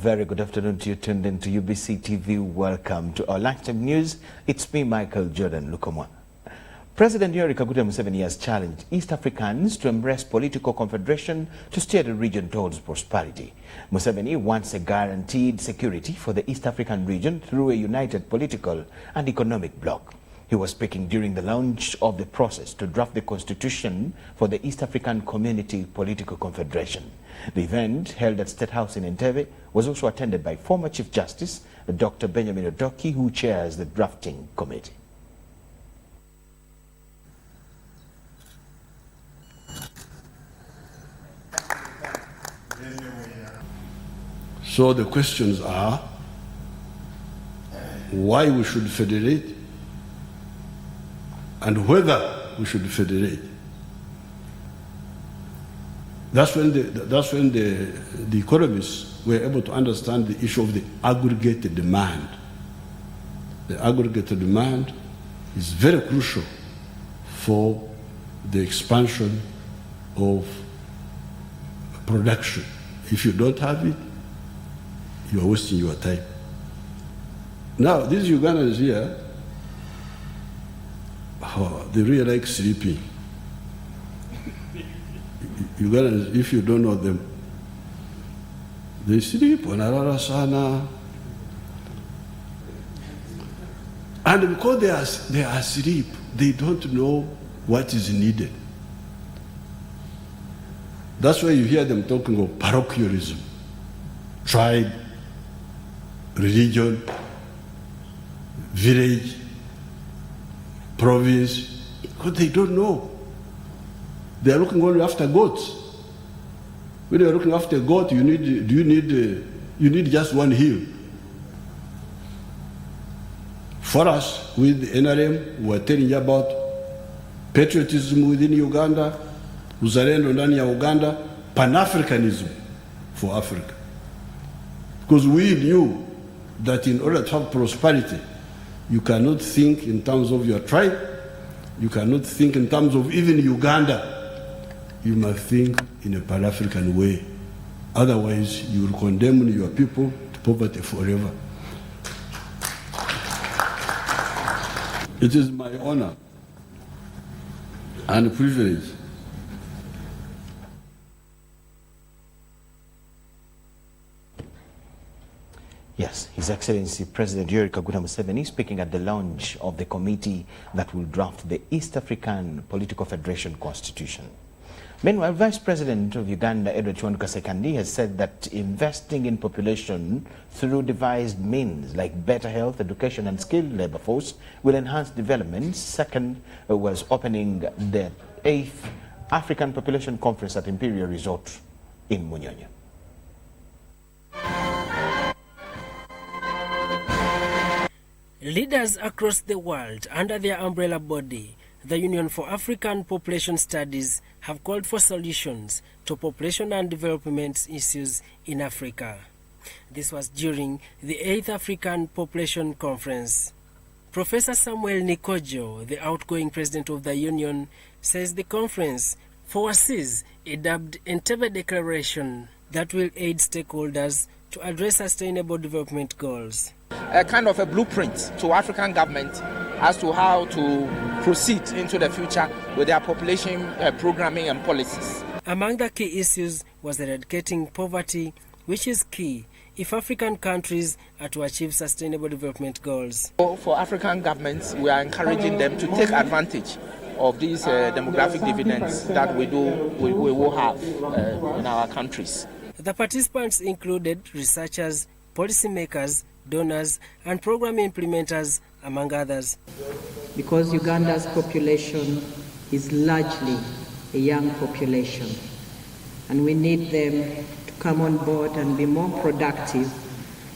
very good afternoon to you tuned in to UBC TV. Welcome to our Lifetime News. It's me, Michael Jordan Lukomwa. President Yoweri Museveni has challenged East Africans to embrace political confederation to steer the region towards prosperity. Museveni wants a guaranteed security for the East African region through a united political and economic bloc. He was speaking during the launch of the process to draft the constitution for the East African Community Political Confederation. The event, held at State House in Entebbe, was also attended by former Chief Justice Dr. Benjamin Odoki, who chairs the drafting committee. So the questions are why we should federate and whether we should federate. That's when the economists were able to understand the issue of the aggregate demand. The aggregate demand is very crucial for the expansion of production. If you don't have it, you are wasting your time. Now, these Ugandans here, they really like sleeping. Ugandans, if you don't know them, they sleep, wanalala sana. And because they are asleep, they don't know what is needed. That's why you hear them talking of parochialism, tribe, religion, village, province, because they don't know. They are looking only after goats. When you are looking after goat, you need just one hill. For us, with the NRM, we are telling you about patriotism within Uganda, uzalendo ndani ya Uganda, Pan-Africanism for Africa. Because we knew that in order to have prosperity, you cannot think in terms of your tribe, you cannot think in terms of even Uganda. You must think in a Pan-African way. Otherwise, you will condemn your people to poverty forever. It is my honor and privilege Yes, His Excellency President Yoweri Museveni speaking at the launch of the committee that will draft the East African Political Federation Constitution. Meanwhile, Vice President of Uganda, Edward Kiwanuka Ssekandi, has said that investing in population through devised means like better health, education and skilled labor force will enhance development. Second was opening the 8th African Population Conference at Imperial Resort in Munyonyo. Leaders across the world under their umbrella body, the Union for African Population Studies, have called for solutions to population and development issues in Africa. This was during the 8th African Population Conference. Professor Samuel Nikojo, the outgoing president of the Union, says the conference foresees a dubbed Entebbe Declaration that will aid stakeholders to address sustainable development goals. A kind of a blueprint to African government as to how to proceed into the future with their population programming and policies. Among the key issues was eradicating poverty, which is key if African countries are to achieve sustainable development goals. For African governments, we are encouraging them to take advantage of these demographic dividends that we will have in our countries. The participants included researchers, policymakers, donors and program implementers, among others. Because Uganda's population is largely a young population, and we need them to come on board and be more productive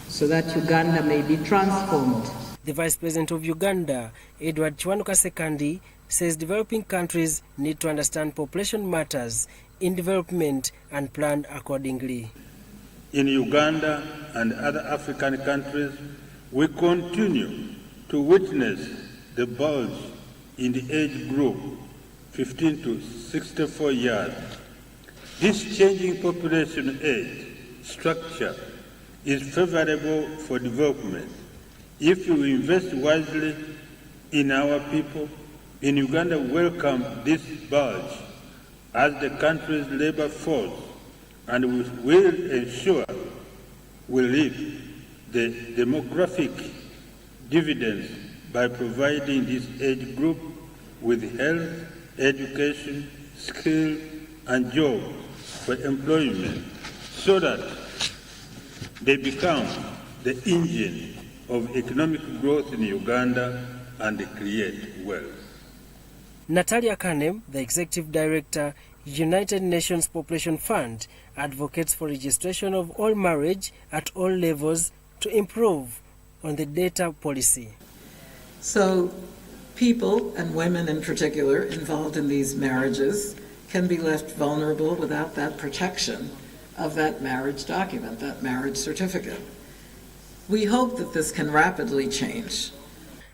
so that Uganda may be transformed. The Vice President of Uganda, Edward Kiwanuka Ssekandi, says developing countries need to understand population matters in development and plan accordingly. In Uganda and other African countries, we continue to witness the bulge in the age group 15 to 64 years. This changing population age structure is favorable for development. If we invest wisely in our people, in Uganda welcome this bulge as the country's labor force, and we will ensure we reap the demographic dividends by providing this age group with health, education, skill, and jobs for employment, so that they become the engine of economic growth in Uganda and create wealth. Natalia Kanem, the Executive Director, United Nations Population Fund, advocates for registration of all marriage at all levels to improve on the data policy. So people, and women in particular, involved in these marriages can be left vulnerable without that protection of that marriage document, that marriage certificate. We hope that this can rapidly change.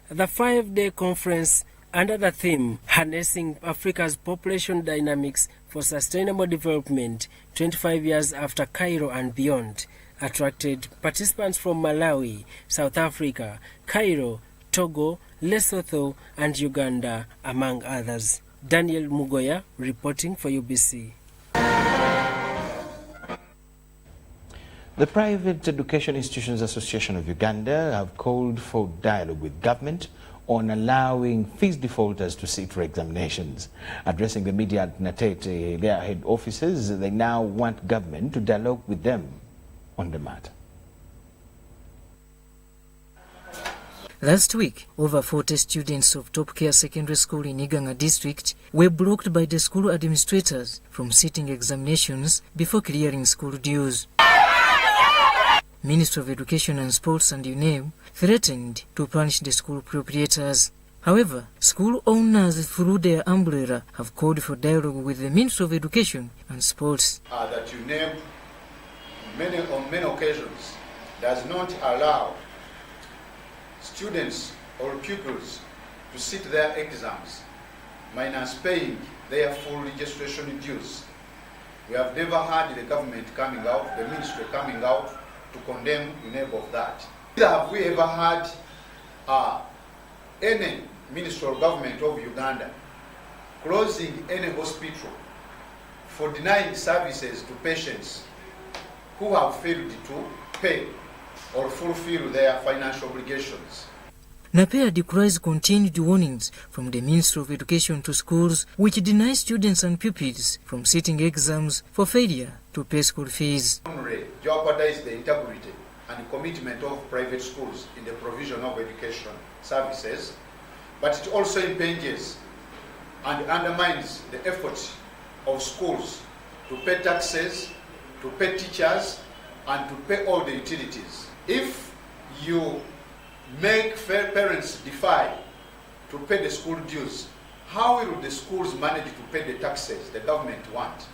The 5-day conference under the theme Harnessing Africa's Population Dynamics for Sustainable Development 25 years after Cairo and beyond attracted participants from Malawi, South Africa, Cairo, Togo, Lesotho and Uganda, among others. Daniel Mugoya reporting for UBC. The Private Education Institutions Association of Uganda have called for dialogue with government on allowing fees defaulters to sit for examinations. Addressing the media at Natete, their head offices, they now want government to dialogue with them on the matter. Last week, over 40 students of Top Care Secondary School in Iganga district were blocked by the school administrators from sitting examinations before clearing school dues. Ministry of Education and Sports and UNEM threatened to punish the school proprietors. However, school owners through their umbrella have called for dialogue with the Ministry of Education and Sports. That UNEM on many occasions does not allow students or pupils to sit their exams minus paying their full registration dues. We have never had the government coming out, the ministry coming out to condemn UNEB of that. Neither have we ever had any ministry or government of Uganda closing any hospital for denying services to patients who have failed to pay or fulfill their financial obligations. NAPEA decries continued warnings from the Ministry of Education to schools which deny students and pupils from sitting exams for failure to pay school fees. Jeopardize the integrity and commitment of private schools in the provision of education services, but it also impinges and undermines the efforts of schools to pay taxes, to pay teachers, and to pay all the utilities. If you make parents defy to pay the school dues, how will the schools manage to pay the taxes the government wants?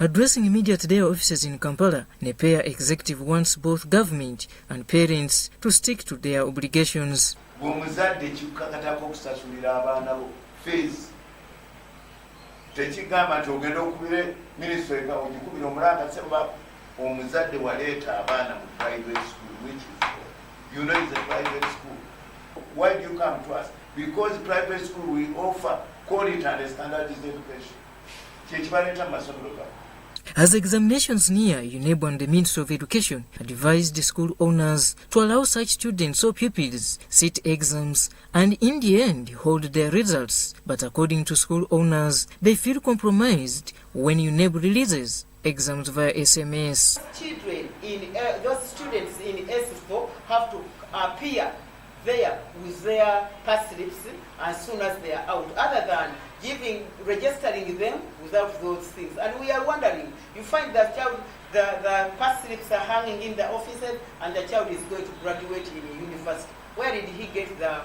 Addressing media at their offices in Kampala, NAPEA executive wants both government and parents to stick to their obligations. Omuzadde waleeta abaana mu private school, which is, you know, it's a private school. Why do you come to us? Because private school we offer quality and standardized education. As examinations near, UNEB and the Ministry of Education advised the school owners to allow such students or pupils sit exams and in the end hold their results. But according to school owners, they feel compromised when UNEB releases exams via SMS. Children in those students in S4 have to appear there with their pass slips as soon as they are out, other than registering them without those things. And we are wondering, you find the child, the pass slips are hanging in the offices, and the child is going to graduate in university. Where did he get the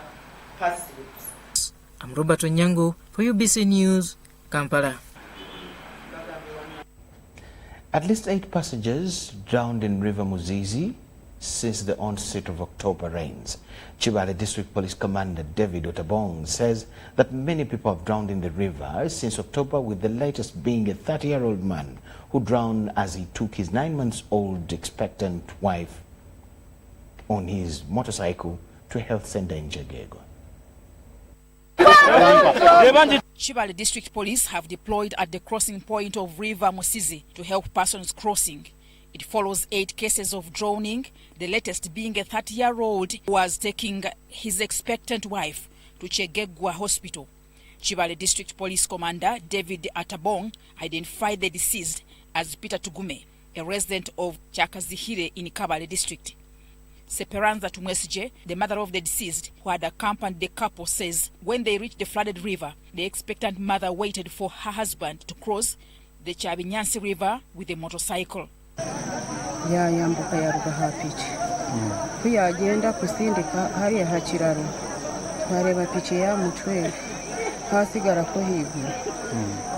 pass slips? I'm Robert Onyango for UBC News, Kampala. At least 8 passengers drowned in River Muzizi since the onset of October rains. Chibale District Police Commander David Otabong says that many people have drowned in the river since October, with the latest being a 30-year-old man who drowned as he took his 9-month-old expectant wife on his motorcycle to a health center in Chegegwa. Chibale District Police have deployed at the crossing point of River Musizi to help persons crossing. It follows 8 cases of drowning, the latest being a 30-year-old who was taking his expectant wife to Chegegwa Hospital. Chibale District Police Commander David Atabong identified the deceased as Peter Tugume, a resident of Chakazihire in Kabale District. Seperanza Tumwesije, the mother of the deceased, who had accompanied the couple, says when they reached the flooded river, the expectant mother waited for her husband to cross the Chabinyansi River with a motorcycle. Yambuka yaruga hapiki kuyagenda kusindika hariya hakiraro twareba piki ya mutwe hasigara ko higura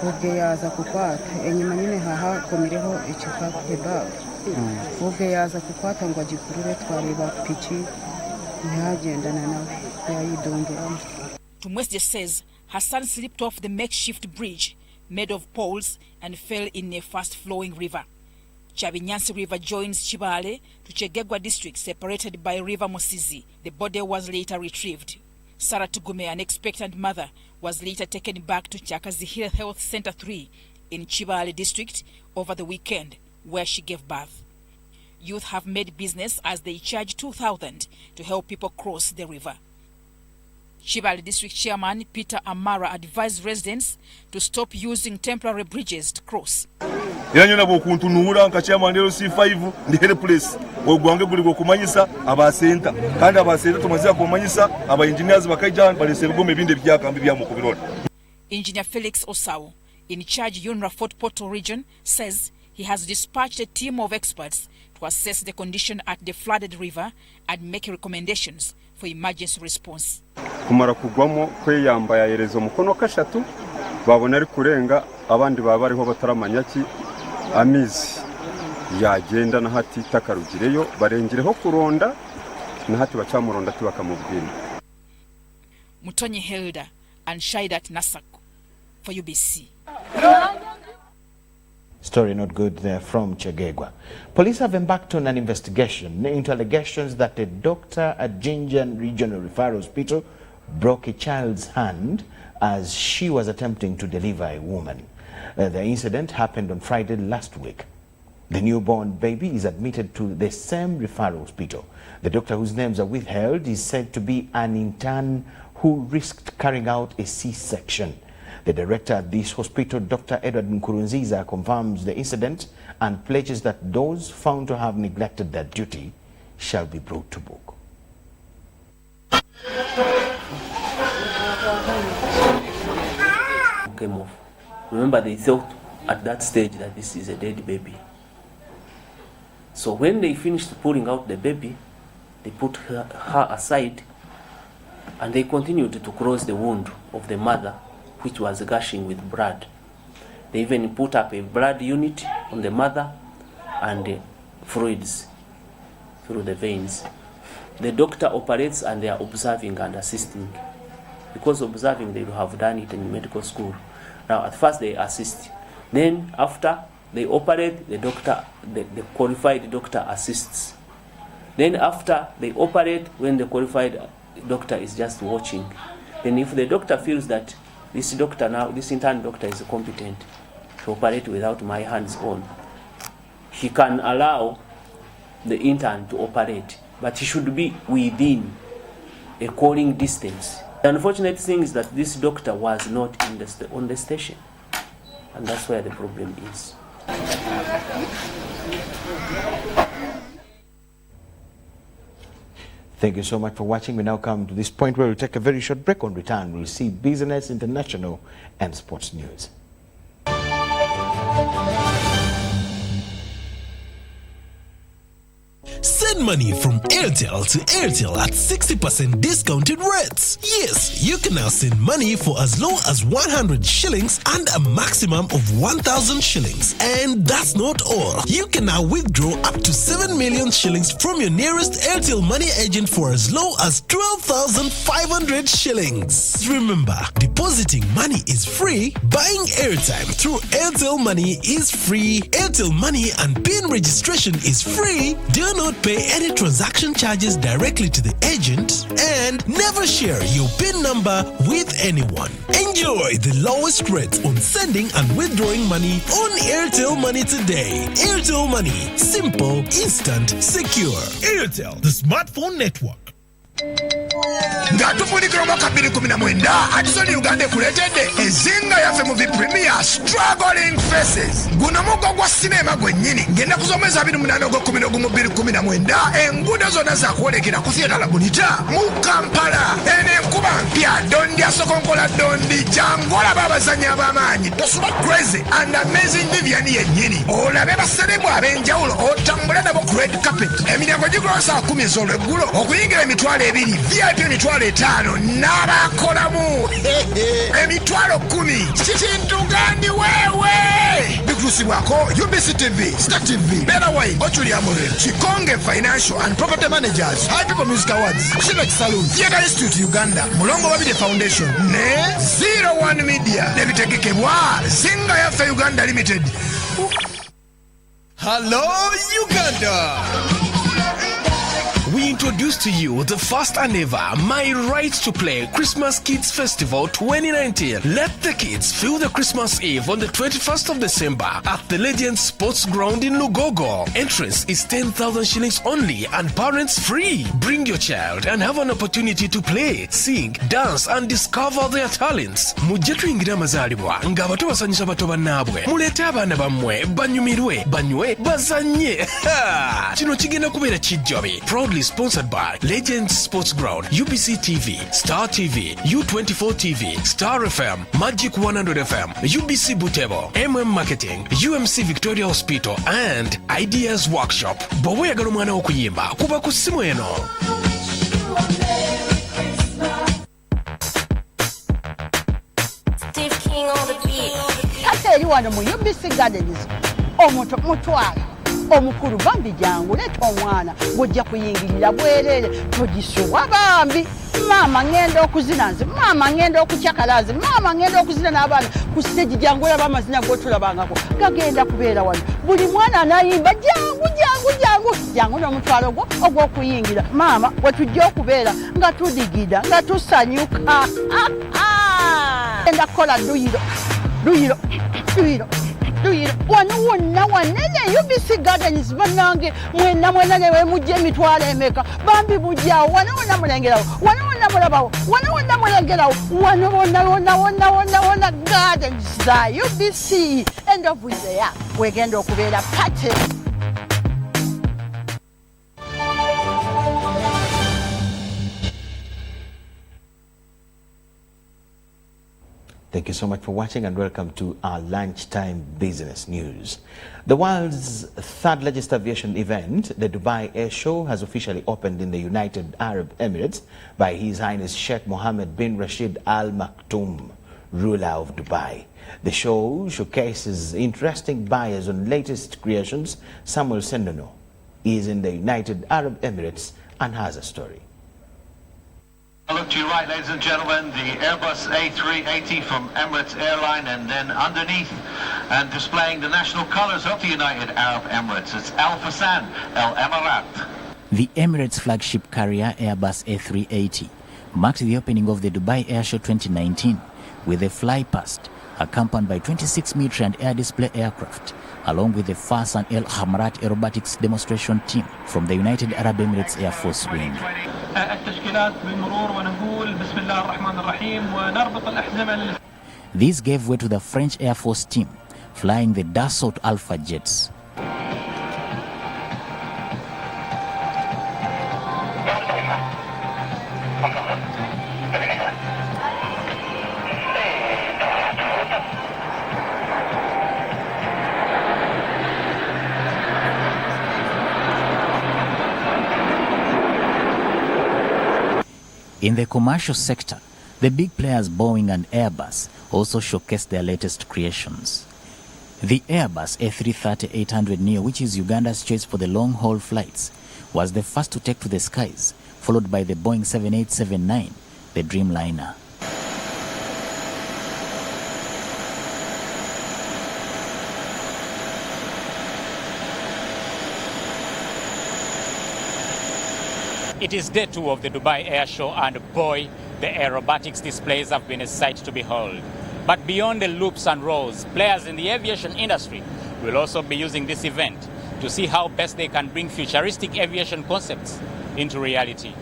ubwe yaza kukwata enyuma nyine hahakomireho ikikakebaga ubwe yaza kukwata ngo agikurure twareba piki ntihagendana nawe yayidongeramo. Tumwesje says her son slipped off the makeshift bridge made of poles and fell in a fast-flowing river. Chabinyansi River joins Chibale to Chegegwa district, separated by River Musizi. The body was later retrieved. Sarah Tugume, an expectant mother, was later taken back to Chakazihira Health Center 3 in Chibale district over the weekend, where she gave birth. Youth have made business as they charge 2,000 to help people cross the river. Chibale District Chairman Peter Amara advised residents to stop using temporary bridges to cross. Iranyona bokuntunura nka chairman rero C5 ndi hele place ogwange guri go kumanyisa aba center kandi aba center tumaze kumanyisa aba engineers bakajana baleserugome binde byakambi bya mukubirona. Engineer Felix Osao, in charge Yunra Fort Portal region, says he has dispatched a team of experts to assess the condition at the flooded river and make recommendations for emergency response. Kumara kugwamo kweyamba yayerezo mukono kashatu babona ari kurenga abandi baba ariho bataramanyaki amizi yagenda na hati takarugireyo barengireho kuronda na hati bacamuronda tibakamubwira. Mutonyi Hilda and Shaidat Nasak for UBC. Story not good there from Chegegwa. Police have embarked on an investigation into allegations that a doctor at Jinjan Regional Referral Hospital broke a child's hand as she was attempting to deliver a woman. The incident happened on Friday last week. The newborn baby is admitted to the same referral hospital. The doctor, whose names are withheld, is said to be an intern who risked carrying out a C-section. The director at this hospital, Dr. Edward Nkurunziza, confirms the incident and pledges that those found to have neglected their duty shall be brought to book. Came off. Remember, they thought at that stage that this is a dead baby. So when they finished pulling out the baby, they put her aside and they continued to close the wound of the mother, which was gushing with blood. They even put up a blood unit on the mother and fluids through the veins. The doctor operates and they are observing and assisting. Because observing, they would have done it in medical school. Now, at first they assist. Then, after they operate, the qualified doctor assists. Then, after they operate, when the qualified doctor is just watching, then if the doctor feels that this intern doctor is competent to operate without my hands on, he can allow the intern to operate, but he should be within a calling distance. The unfortunate thing is that this doctor was not on the station, and that's where the problem is. Thank you so much for watching. We now come to this point where we'll take a very short break. On return, we'll see business, international, and sports news. Send money from Airtel to Airtel at 60% discounted rates. Yes, you can now send money for as low as 100 shillings and a maximum of 1,000 shillings. And that's not all. You can now withdraw up to 7 million shillings from your nearest Airtel money agent for as low as 12,500 shillings. Remember, depositing money is free. Buying airtime through Airtel Money is free. Airtel Money and PIN registration is free. Do not pay any transaction charges directly to the agent, and never share your PIN number with anyone. Enjoy the lowest rates on sending and withdrawing money on Airtel Money today. Airtel Money. Simple, instant, secure. Airtel, the smartphone network. Ngatufunikira mwaka 2019 Addison Uganda kuletedde ezinga yaffe mu Premier Struggling Faces. Guno mugo gwa sinema gwennyini ngenda kuzomeza 28 2019 enguudo zonna zakwolekera ku theatre Bonita mu Kampala. Ene enkuba mpya Dondi asokonkola Dondi jangola babazanyi ab'amaanyi tosuba crazy and amazing Vivian yennyini olabe baselemu ab'enjawulo otambule nabo ku red carpet. Eminyango gigula saa 10 ez'olweggulo okuyingira emitwalo 2 VIP emitwalo 5 n'abakolamu emitwalo 10 kintu gandi wewe bikusibwako UBC TV, Star TV, Bella Wine, Ochulia More, Chikonge Financial and Property Managers, High People Music Awards, Shilek Saloon, Theatre Institute Uganda, Mulongo Babide Foundation, ne 01 Media, Nebitegekebwa, Zinga Yafe Uganda Limited. Hello, Uganda! We introduce to you the first and ever My Right to Play Christmas Kids Festival 2019. Let the kids feel the Christmas Eve on the 21st of December at the Legend Sports Ground in Lugogo. Entrance is 10,000 shillings only and parents free. Bring your child and have an opportunity to play, sing, dance and discover their talents. Mujje tuyingira amazaalibwa ng'abato basanyusa bato bannaabwe. Muleete abaana bammwe banyumirwe, banywe, bazanye. Kino kigenda kubeera kijjobi. Proudly sponsored by Legend Sports Ground, UBC TV, Star TV, U24 TV, Star FM, Magic 100 FM, UBC Butebo, Marketing, UMC Victoria Hospital, and Ideas Workshop. Bw'oba oyagala omwana okuyimba kuba ku ssimu eno. Steve King on the beat. Kata eri wano mu UBC Gardens. Omuntu mutwala. Omukulu bambi jangu leta omwana bw'ojja kuyingirira bwerere togisuwa bambi. Mama ngenda okuzina nze, mama ngenda okukyakala nze, mama ngenda okuzina n'abaana ku stage jangu olaba amazina g'otulabangako gagenda kubeera wano. Buli mwana anayimba jangu n'omutwalo gwo ogw'okuyingira. Mama we tujja okubeera nga tudigida nga tusanyuka. Genda kukola duyiro. Wano wonna wanene UBC Gardens bannange mwena ne mujje emitwalo emeka bambi bujjawo wano wonna mulengerawo wano wonna mulabawo wano wonna mulengerawo wano wonna Gardens za UBC end of the year wegenda okubeera party. Thank you so much for watching and welcome to our lunchtime business news. The world's third largest aviation event, the Dubai Air Show, has officially opened in the United Arab Emirates by His Highness Sheikh Mohammed bin Rashid Al Maktoum, ruler of Dubai. The show showcases interesting buyers on latest creations. Samuel Sendono is in the United Arab Emirates and has a story. Look to your right, ladies and gentlemen, the Airbus A380 from Emirates Airline, and then underneath and displaying the national colours of the United Arab Emirates, it's Al Fassan, El Emirat. The Emirates flagship carrier Airbus A380 marked the opening of the Dubai Air Show 2019 with a fly past accompanied by 26 military and air display aircraft, along with the Fassan El Hamrat aerobatics demonstration team from the United Arab Emirates Air Force Wing. These gave way to the French Air Force team flying the Dassault Alpha jets. In the commercial sector, the big players Boeing and Airbus also showcased their latest creations. The Airbus A330-800neo, which is Uganda's choice for the long-haul flights, was the first to take to the skies, followed by the Boeing 787-9, the Dreamliner. It is day 2 of the Dubai Air Show, and boy, the aerobatics displays have been a sight to behold. But beyond the loops and rolls, players in the aviation industry will also be using this event to see how best they can bring futuristic aviation concepts into reality.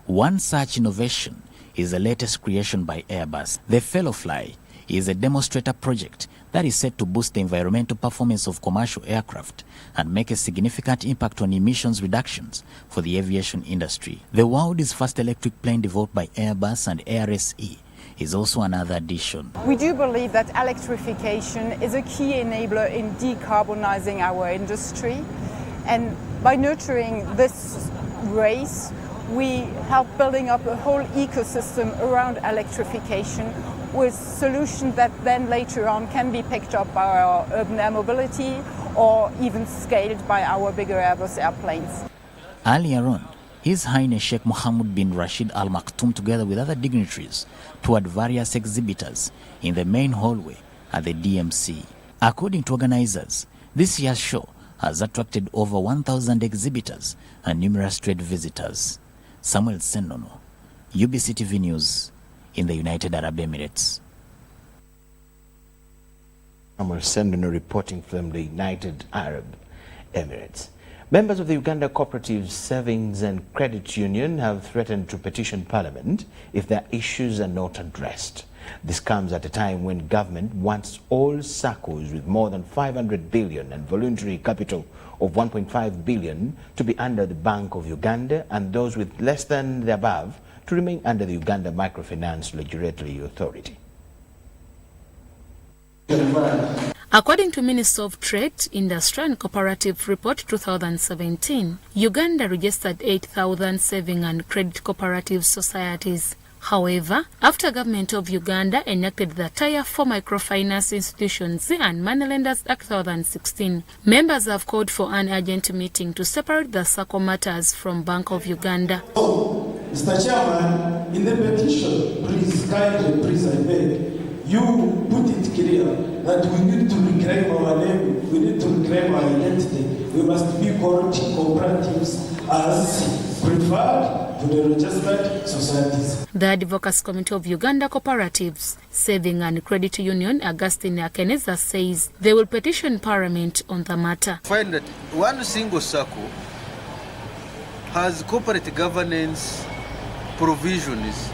One such innovation is the latest creation by Airbus. The Fellowfly is a demonstrator project that is set to boost the environmental performance of commercial aircraft and make a significant impact on emissions reductions for the aviation industry. The world's first electric plane developed by Airbus and ARSE is also another addition. We do believe that electrification is a key enabler in decarbonizing our industry, and by nurturing this race, we help building up a whole ecosystem around electrification with solutions that then later on can be picked up by our urban air mobility or even scaled by our bigger Airbus airplanes. Earlier on, His Highness Sheikh Mohammed bin Rashid Al Maktoum, together with other dignitaries, toured various exhibitors in the main hallway at the DMC. According to organizers, this year's show has attracted over 1,000 exhibitors and numerous trade visitors. Samuel Senono, UBC TV News, in the United Arab Emirates. Samuel Senono reporting from the United Arab Emirates. Members of the Uganda Cooperative Savings and Credit Union have threatened to petition Parliament if their issues are not addressed. This comes at a time when government wants all SACCOs with more than 500 billion and voluntary capital of 1.5 billion to be under the Bank of Uganda, and those with less than the above to remain under the Uganda Microfinance Regulatory Authority. According to Minister of Trade, Industry and Cooperative Report 2017, Uganda registered 8,000 saving and credit cooperative societies. However, after Government of Uganda enacted the Tier 4 Microfinance Institutions and Moneylenders Act 2016, members have called for an urgent meeting to separate the SACCO matters from Bank of Uganda. Mr. Chairman, in the petition, please I beg, you put it clear that we need to reclaim our name, we need to reclaim our identity. We must be called cooperatives as preferred to the registered societies. The Advocacy Committee of Uganda Cooperatives, Saving and Credit Union, Augustine Akeneza, says they will petition Parliament on the matter. Find that one single SACCO has corporate governance provisions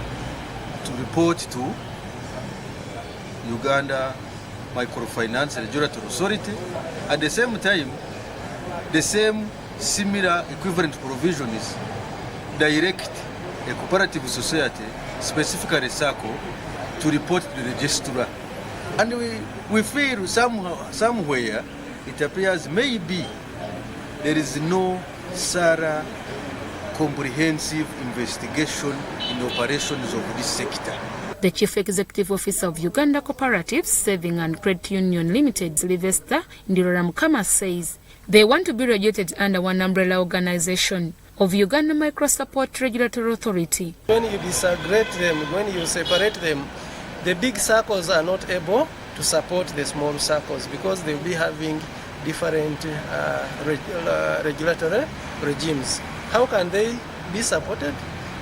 to report to Uganda Microfinance Regulatory Authority. At the same time, the same similar equivalent provisions direct a cooperative society, specifically SACCO, to report to the registrar. And we feel somewhere it appears maybe there is no thorough comprehensive investigation in operations of this sector. The Chief Executive Officer of Uganda Cooperatives, Saving and Credit Union Limited, Sylvester Ndiroramukama, says they want to be regulated under one umbrella organization of Uganda Micro Support Regulatory Authority. When you disaggregate them, when you separate them, the big SACCOs are not able to support the small SACCOs because they'll be having different regulatory regimes. How can they be supported?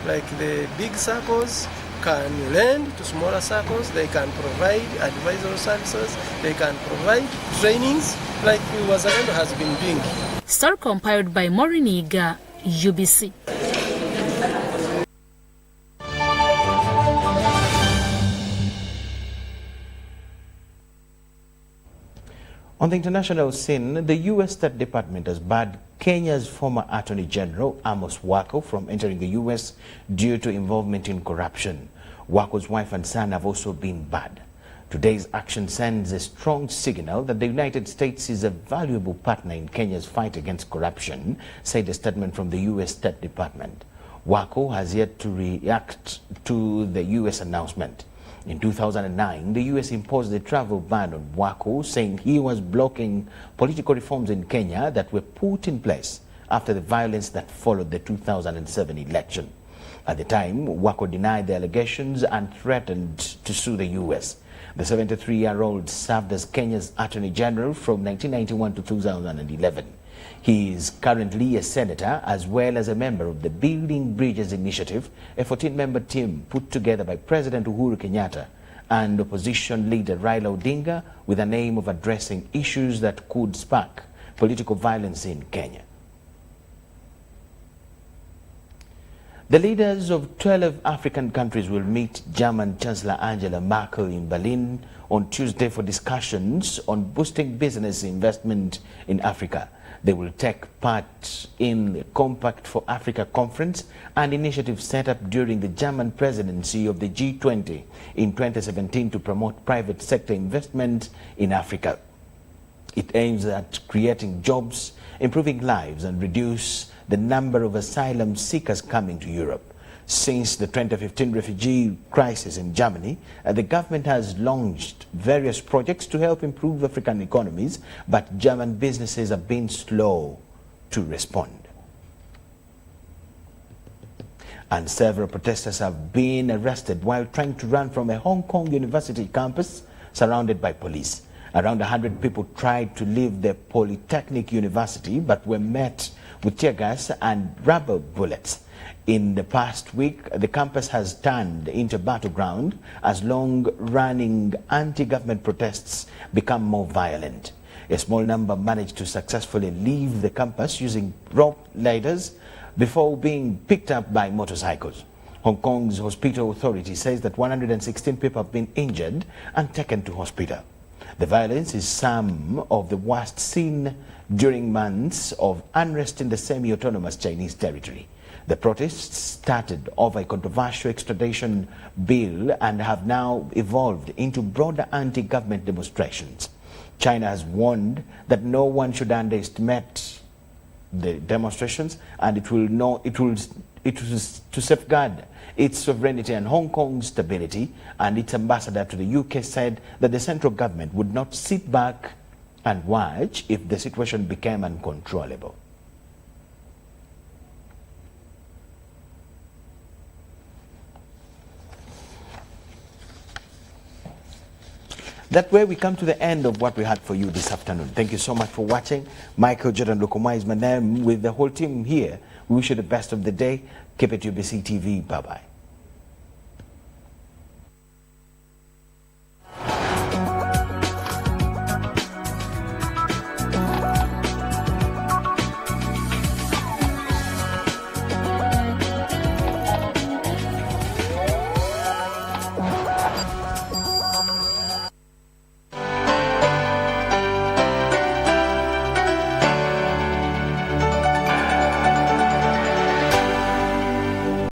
Like the big SACCOs can lend to smaller SACCOs, they can provide advisory services, they can provide trainings like Wazalendo has been doing. Story compiled by Maureen Iga, UBC. On the international scene, the U.S. State Department has barred Kenya's former Attorney General Amos Wako from entering the U.S. due to involvement in corruption. Wako's wife and son have also been barred. Today's action sends a strong signal that the United States is a valuable partner in Kenya's fight against corruption, said a statement from the U.S. State Department. Wako has yet to react to the U.S. announcement. In 2009, the U.S. imposed a travel ban on Wako, saying he was blocking political reforms in Kenya that were put in place after the violence that followed the 2007 election. At the time, Wako denied the allegations and threatened to sue the U.S. The 73-year-old served as Kenya's Attorney General from 1991 to 2011. He is currently a senator as well as a member of the Building Bridges Initiative, a 14-member team put together by President Uhuru Kenyatta and opposition leader Raila Odinga with an aim of addressing issues that could spark political violence in Kenya. The leaders of 12 African countries will meet German Chancellor Angela Merkel in Berlin on Tuesday for discussions on boosting business investment in Africa. They will take part in the Compact for Africa conference, an initiative set up during the German presidency of the G20 in 2017 to promote private sector investment in Africa. It aims at creating jobs, improving lives, and reduce the number of asylum seekers coming to Europe. Since the 2015 refugee crisis in Germany, the government has launched various projects to help improve African economies, but German businesses have been slow to respond. And several protesters have been arrested while trying to run from a Hong Kong university campus surrounded by police. Around 100 people tried to leave the Polytechnic University but were met with tear gas and rubber bullets. In the past week, the campus has turned into a battleground as long-running anti-government protests become more violent. A small number managed to successfully leave the campus using rope ladders before being picked up by motorcycles. Hong Kong's hospital authority says that 116 people have been injured and taken to hospital. The violence is some of the worst seen during months of unrest in the semi-autonomous Chinese territory. The protests started over a controversial extradition bill and have now evolved into broader anti-government demonstrations. China has warned that no one should underestimate the demonstrations, and it is to safeguard its sovereignty and Hong Kong's stability, and its ambassador to the UK said that the central government would not sit back and watch if the situation became uncontrollable. That way we come to the end of what we had for you this afternoon. Thank you so much for watching. Michael Jordan Lukomwa is my name. With the whole team here, we wish you the best of the day. Keep it UBC TV. Bye-bye.